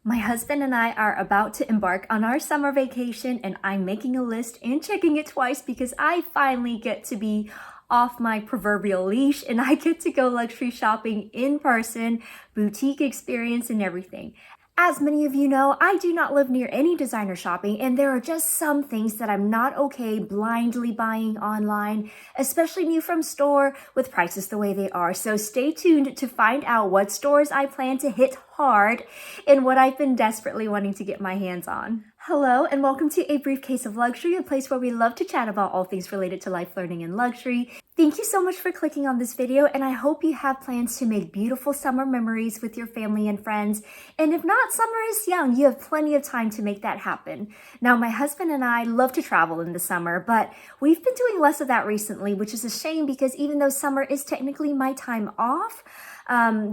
My husband and I are about to embark on our summer vacation, and I'm making a list and checking it twice because I finally get to be off my proverbial leash and I get to go luxury shopping in person, boutique experience and everything. As many of you know, I do not live near any designer shopping, and there are just some things that I'm not okay blindly buying online, especially new from store with prices the way they are. So stay tuned to find out what stores I plan to hit hard and what I've been desperately wanting to get my hands on. Hello and welcome to A Briefcase of Luxury, a place where we love to chat about all things related to life, learning, and luxury. Thank you so much for clicking on this video, and I hope you have plans to make beautiful summer memories with your family and friends. And if not, summer is young. You have plenty of time to make that happen. Now, my husband and I love to travel in the summer, but we've been doing less of that recently, which is a shame because even though summer is technically my time off,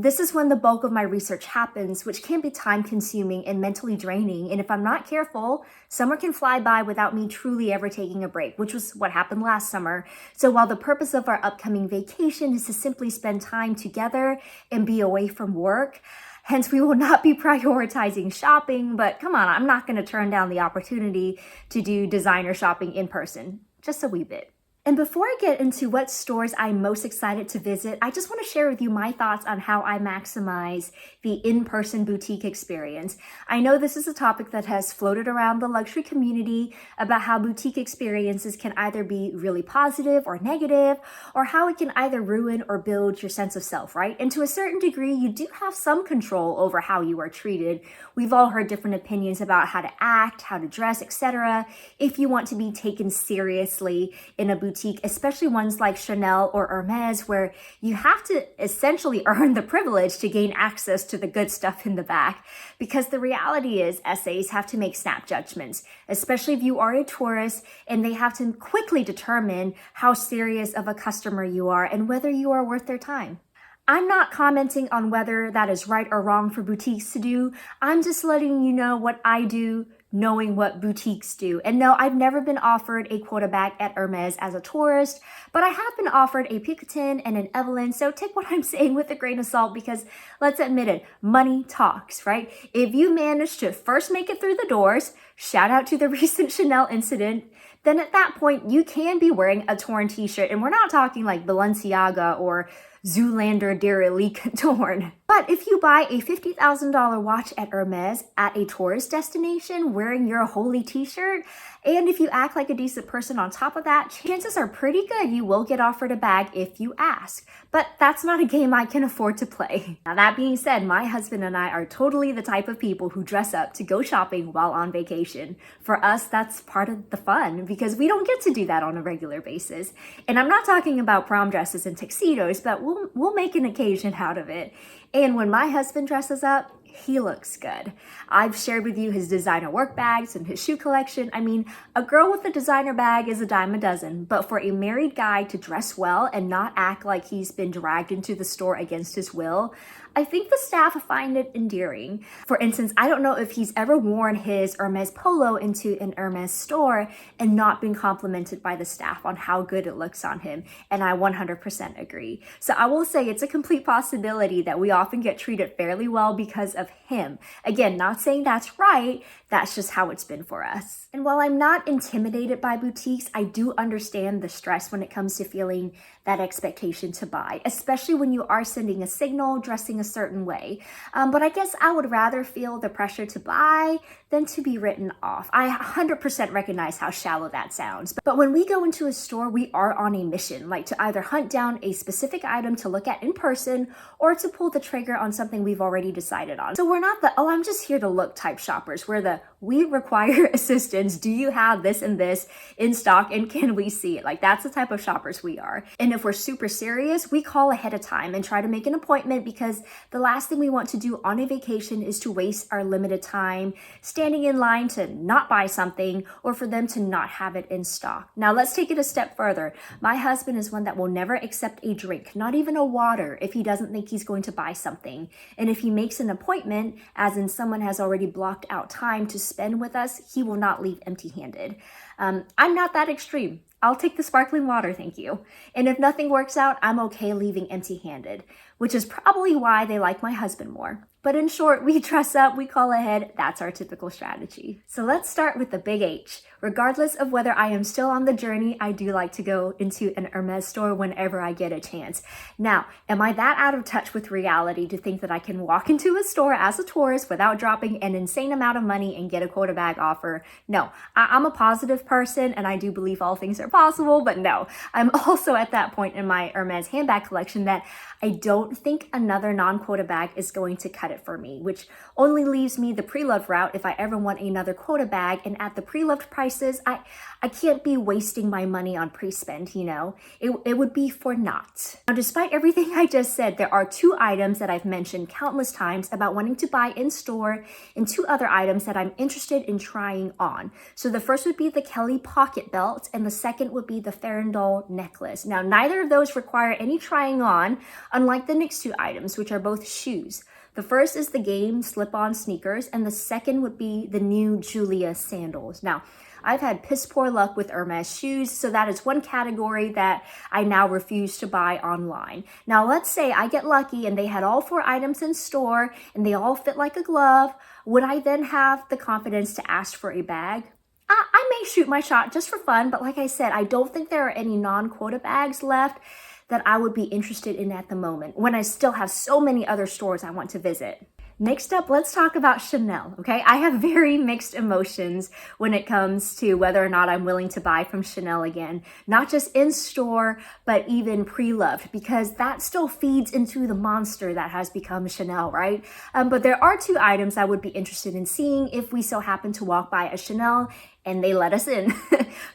this is when the bulk of my research happens, which can be time consuming and mentally draining. And if I'm not careful, summer can fly by without me truly ever taking a break, which was what happened last summer. So while the purpose of our upcoming vacation is to simply spend time together and be away from work, hence we will not be prioritizing shopping, but come on, I'm not going to turn down the opportunity to do designer shopping in person, just a wee bit. And before I get into what stores I'm most excited to visit, I just want to share with you my thoughts on how I maximize the in-person boutique experience. I know this is a topic that has floated around the luxury community about how boutique experiences can either be really positive or negative, or how it can either ruin or build your sense of self, right? And to a certain degree, you do have some control over how you are treated. We've all heard different opinions about how to act, how to dress, etc. if you want to be taken seriously in a boutique, especially ones like Chanel or Hermes, where you have to essentially earn the privilege to gain access to the good stuff in the back. Because the reality is SAs have to make snap judgments, especially if you are a tourist, and they have to quickly determine how serious of a customer you are and whether you are worth their time. I'm not commenting on whether that is right or wrong for boutiques to do. I'm just letting you know what I do, knowing what boutiques do. And no, I've never been offered a quota bag at Hermes as a tourist, but I have been offered a Picotin and an Evelyn. So take what I'm saying with a grain of salt, because let's admit it, money talks, right? If you manage to first make it through the doors, shout out to the recent Chanel incident, then at that point you can be wearing a torn t-shirt. And we're not talking like Balenciaga or Zoolander Derelict torn. But if you buy a $50,000 watch at Hermes at a tourist destination wearing your holy t-shirt, and if you act like a decent person on top of that, chances are pretty good you will get offered a bag if you ask. But that's not a game I can afford to play. Now that being said, my husband and I are totally the type of people who dress up to go shopping while on vacation. For us, that's part of the fun because we don't get to do that on a regular basis. And I'm not talking about prom dresses and tuxedos, but we'll make an occasion out of it. And when my husband dresses up, he looks good. I've shared with you his designer work bags and his shoe collection. I mean, a girl with a designer bag is a dime a dozen, but for a married guy to dress well and not act like he's been dragged into the store against his will, I think the staff find it endearing. For instance, I don't know if he's ever worn his Hermes polo into an Hermes store and not been complimented by the staff on how good it looks on him, and I 100% agree. So I will say it's a complete possibility that we often get treated fairly well because of him. Again, not saying that's right, that's just how it's been for us. And while I'm not intimidated by boutiques, I do understand the stress when it comes to feeling that expectation to buy, especially when you are sending a signal, dressing a certain way. But I guess I would rather feel the pressure to buy than to be written off. I 100% recognize how shallow that sounds. But when we go into a store, we are on a mission, like to either hunt down a specific item to look at in person or to pull the trigger on something we've already decided on. So we're not the, oh, I'm just here to look type shoppers. We're the, we require assistance. Do you have this and this in stock, and can we see it? Like, that's the type of shoppers we are. And if we're super serious, we call ahead of time and try to make an appointment, because the last thing we want to do on a vacation is to waste our limited time standing in line to not buy something or for them to not have it in stock. Now let's take it a step further. My husband is one that will never accept a drink, not even a water, if he doesn't think he's going to buy something. And if he makes an appointment, as in someone has already blocked out time to spend with us, he will not leave empty-handed. I'm not that extreme. I'll take the sparkling water, thank you. And if nothing works out, I'm okay leaving empty-handed, which is probably why they like my husband more. But in short, we dress up, we call ahead, that's our typical strategy. So let's start with the big H. Regardless of whether I am still on the journey, I do like to go into an Hermes store whenever I get a chance. Now, am I that out of touch with reality to think that I can walk into a store as a tourist without dropping an insane amount of money and get a quota bag offer? No, I'm a positive person and I do believe all things are possible, but no. I'm also at that point in my Hermes handbag collection that I don't think another non-quota bag is going to cut it for me, which only leaves me the pre-loved route if I ever want another quota bag. And at the pre-loved prices, I can't be wasting my money on pre-spend, you know? It would be for naught. Now, despite everything I just said, there are 2 items that I've mentioned countless times about wanting to buy in store and 2 other items that I'm interested in trying on. So the first would be the Kelly pocket belt and the second would be the Ferrandol necklace. Now, neither of those require any trying on, unlike the next 2 items, which are both shoes. The first is the Game slip-on sneakers, and the second would be the new Julia sandals. Now, I've had piss poor luck with Hermes shoes, so that is one category that I now refuse to buy online. Now, let's say I get lucky and they had all 4 items in store and they all fit like a glove. Would I then have the confidence to ask for a bag? I may shoot my shot just for fun, but like I said, I don't think there are any non-quota bags left that I would be interested in at the moment when I still have so many other stores I want to visit. Next up, let's talk about Chanel, okay? I have very mixed emotions when it comes to whether or not I'm willing to buy from Chanel again, not just in store, but even pre-loved, because that still feeds into the monster that has become Chanel, right? But there are 2 items I would be interested in seeing if we so happen to walk by a Chanel and they let us in.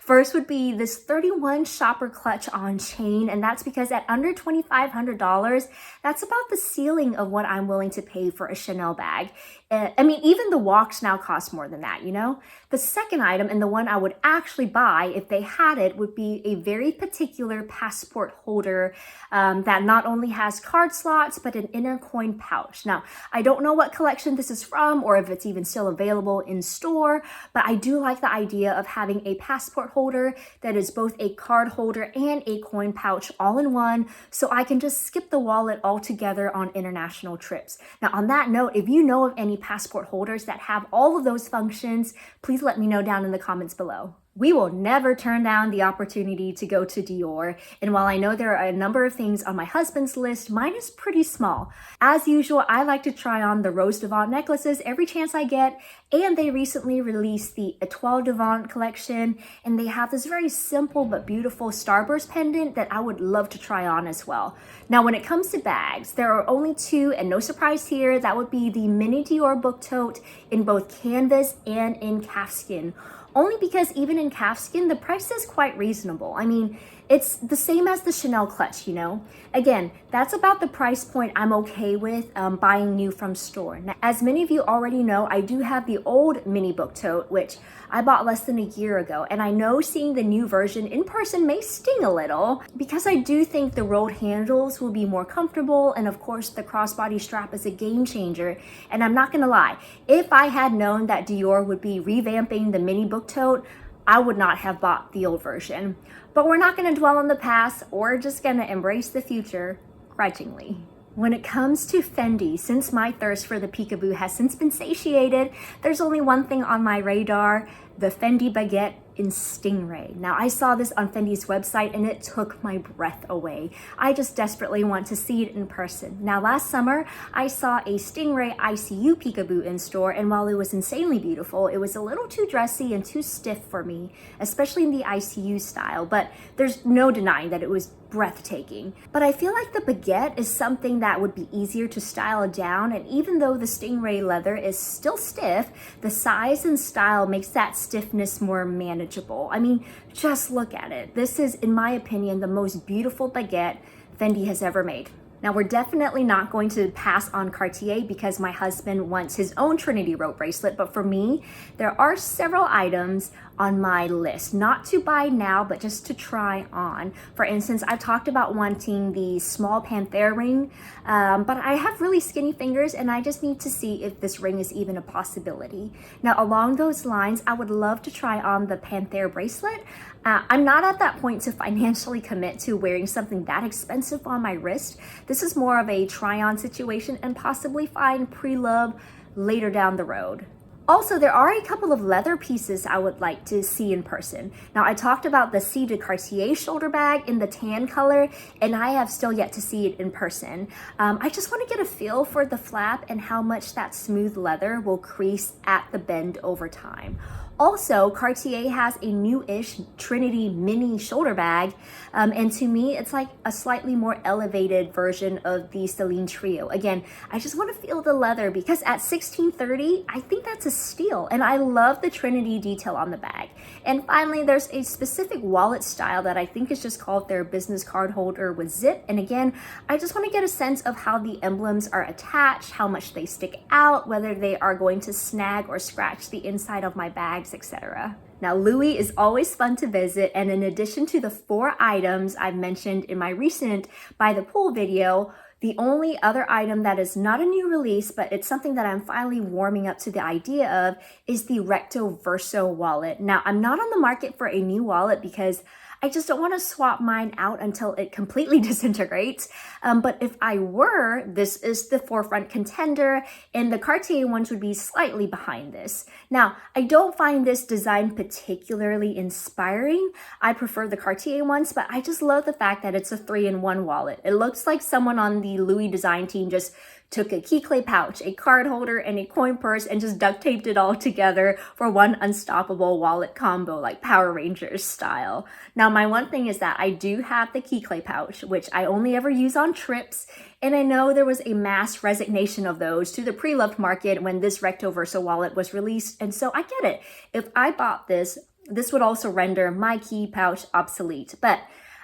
First would be this 31 shopper clutch on chain, and that's because at under $2,500, that's about the ceiling of what I'm willing to pay for a Chanel bag. I mean, even the walks now cost more than that, you know? The second item, and the one I would actually buy if they had it, would be a very particular passport holder that not only has card slots, but an inner coin pouch. Now, I don't know what collection this is from or if it's even still available in store, but I do like the idea of having a passport holder that is both a card holder and a coin pouch all in one, so I can just skip the wallet altogether on international trips. Now, on that note, if you know of any passport holders that have all of those functions, please let me know down in the comments below. We will never turn down the opportunity to go to Dior, and while I know there are a number of things on my husband's list, mine is pretty small. As usual, I like to try on the Rose Devant necklaces every chance I get, and they recently released the Etoile Devant collection, and they have this very simple but beautiful starburst pendant that I would love to try on as well. Now, when it comes to bags, there are only 2, and no surprise here, that would be the mini Dior book tote in both canvas and in calfskin. Only because even in calfskin, the price is quite reasonable. I mean, it's the same as the Chanel clutch, you know? Again, that's about the price point I'm okay with buying new from store. Now, as many of you already know, I do have the old mini book tote, which I bought less than a year ago. And I know seeing the new version in person may sting a little because I do think the rolled handles will be more comfortable. And of course, the crossbody strap is a game changer. And I'm not gonna lie, if I had known that Dior would be revamping the mini book tote, I would not have bought the old version. But we're not going to dwell on the past. We're just going to embrace the future grudgingly. When it comes to Fendi, since my thirst for the peekaboo has since been satiated, there's only one thing on my radar, the Fendi baguette in Stingray. Now, I saw this on Fendi's website and it took my breath away. I just desperately want to see it in person. Now, last summer, I saw a Stingray ICU peekaboo in store, and while it was insanely beautiful, it was a little too dressy and too stiff for me, especially in the ICU style, but there's no denying that it was breathtaking. But I feel like the baguette is something that would be easier to style down, and even though the Stingray leather is still stiff, the size and style makes that stiffness more manageable. I mean, just look at it. This is, in my opinion, the most beautiful baguette Fendi has ever made. Now, we're definitely not going to pass on Cartier because my husband wants his own Trinity rope bracelet, but for me, there are several items on my list, not to buy now, but just to try on. For instance, I've talked about wanting the small Panthère ring, but I have really skinny fingers and I just need to see if this ring is even a possibility. Now, along those lines, I would love to try on the Panthère bracelet. I'm not at that point to financially commit to wearing something that expensive on my wrist. This is more of a try-on situation and possibly find pre-love later down the road. Also, there are a couple of leather pieces I would like to see in person. Now, I talked about the C de Cartier shoulder bag in the tan color, and I have still yet to see it in person. I just want to get a feel for the flap and how much that smooth leather will crease at the bend over time. Also, Cartier has a new-ish Trinity mini shoulder bag, and to me, it's like a slightly more elevated version of the Celine Trio. Again, I just want to feel the leather because at $16.30, I think that's a steal, and I love the Trinity detail on the bag. And finally, there's a specific wallet style that I think is just called their business card holder with zip, and again, I just want to get a sense of how the emblems are attached, how much they stick out, whether they are going to snag or scratch the inside of my bags, etc. Now, Louis is always fun to visit, and in addition to the 4 items I've mentioned in my recent By the Pool video, the only other item that is not a new release, but it's something that I'm finally warming up to the idea of, is the Recto Verso wallet. Now, I'm not on the market for a new wallet because I just don't want to swap mine out until it completely disintegrates. But if I were, this is the forefront contender, and the Cartier ones would be slightly behind this. Now, I don't find this design particularly inspiring. I prefer the Cartier ones, but I just love the fact that it's a 3-in-1 wallet. It looks like someone on the Louis design team just took a key clay pouch, a card holder, and a coin purse and just duct taped it all together for one unstoppable wallet combo, like Power Rangers style. Now, my one thing is that I do have the key clay pouch, which I only ever use on trips, and I know there was a mass resignation of those to the pre-loved market when this Recto Verso wallet was released, and so I get it. If I bought this, this would also render my key pouch obsolete, but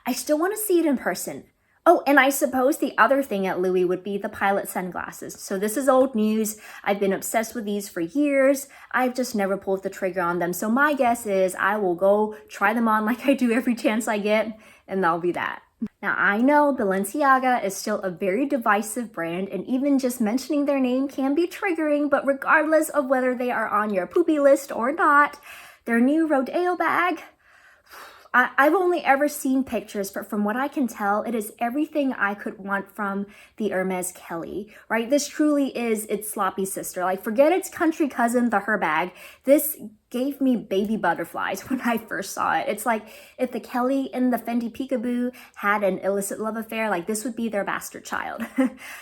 I still want to see it in person. Oh, and I suppose the other thing at Louis would be the Pilot sunglasses. So this is old news. I've been obsessed with these for years. I've just never pulled the trigger on them. So my guess is I will go try them on like I do every chance I get, and that'll be that. Now, I know Balenciaga is still a very divisive brand, and even just mentioning their name can be triggering, but regardless of whether they are on your poopy list or not, their new Rodeo bag, I've only ever seen pictures, but from what I can tell, it is everything I could want from the Hermes Kelly, right? This truly is its sloppy sister. Like, forget its country cousin, the Her bag. This gave me baby butterflies when I first saw it. It's like if the Kelly and the Fendi Peekaboo had an illicit love affair, like this would be their bastard child.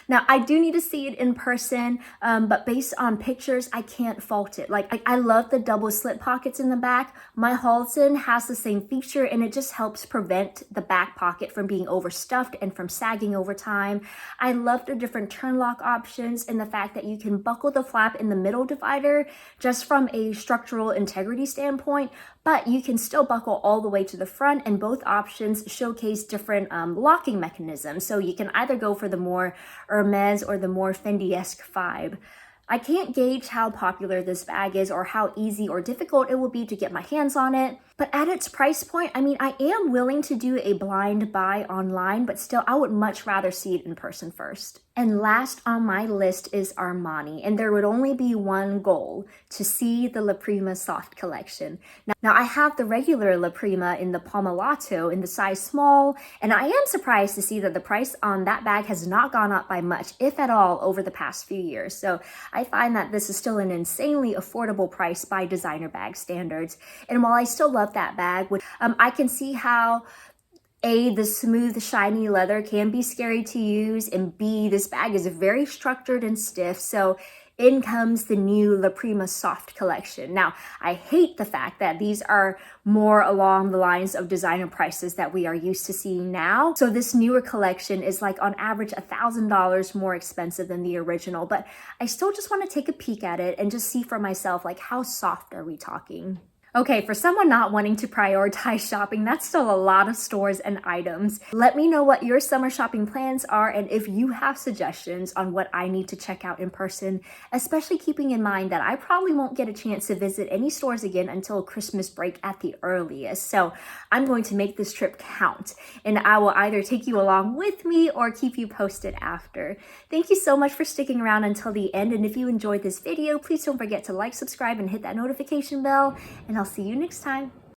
Now, I do need to see it in person, but based on pictures, I can't fault it. Like, I love the double slit pockets in the back. My Halton has the same feature, and it just helps prevent the back pocket from being overstuffed and from sagging over time. I love the different turn lock options and the fact that you can buckle the flap in the middle divider just from a structural integrity standpoint, but you can still buckle all the way to the front, and both options showcase different locking mechanisms. So you can either go for the more Hermes or the more Fendi-esque vibe. I can't gauge how popular this bag is or how easy or difficult it will be to get my hands on it, but at its price point, I mean, I am willing to do a blind buy online, but still, I would much rather see it in person first. And last on my list is Armani, and there would only be one goal: to see the La Prima Soft collection. Now I have the regular La Prima in the Pomelato in the size small, and I am surprised to see that the price on that bag has not gone up by much, if at all, over the past few years. So I find that this is still an insanely affordable price by designer bag standards. And while I still love that bag, I can see how A, the smooth, shiny leather can be scary to use, and B, this bag is very structured and stiff, so in comes the new La Prima Soft collection. Now, I hate the fact that these are more along the lines of designer prices that we are used to seeing now. So this newer collection is like on average $1,000 more expensive than the original, but I still just want to take a peek at it and just see for myself, like, how soft are we talking? Okay, for someone not wanting to prioritize shopping, that's still a lot of stores and items. Let me know what your summer shopping plans are and if you have suggestions on what I need to check out in person, especially keeping in mind that I probably won't get a chance to visit any stores again until Christmas break at the earliest. So I'm going to make this trip count, and I will either take you along with me or keep you posted after. Thank you so much for sticking around until the end, and if you enjoyed this video, please don't forget to like, subscribe, and hit that notification bell, and I'll see you next time.